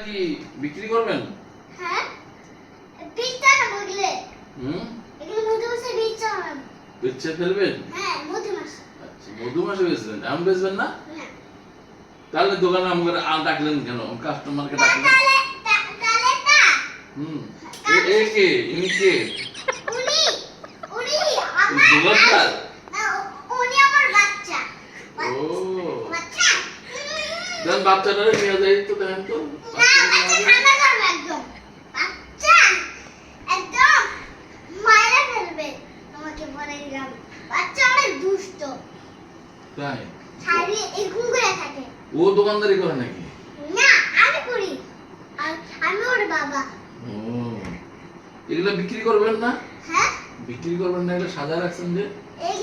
কি বিক্রি করবেন? হ্যাঁ, বীজটা না বুঝলে? এগুলো মধুমাছি বীজটা না। বেচে ফেলবেন? হ্যাঁ, মধুমাছি। আচ্ছা, মধুমাছি বেচবেন? এখন বেচবেন না? না। তাহলে দোকানে আমাকে ডাকলেন কেন? কাস্টমারকে ডাকলেন? তাহলে তা। কে? ইনি কে? উনি দোকানদার? উনি আমার বাচ্চা। ও, বাচ্চা? দেন বাচ্চাটারে নিয়ে যাই তো, দেখেন তো। না, বাচ্চা ঠান্ডা করবে একদম। বাচ্চা একদম মাইরা ফেলবে। আমাকে বলে দিলাম। বাচ্চা অনেক দুষ্ট। তাই? সারি এরকম করে থাকে। ও দোকানদারি করে নাকি? না, আমি করি। আর আমি ওর বাবা। ও, এগুলা বিক্রি করবেন না? হ্যাঁ? বিক্রি করবেন না, এটা সাজা রাখছেন যে? এই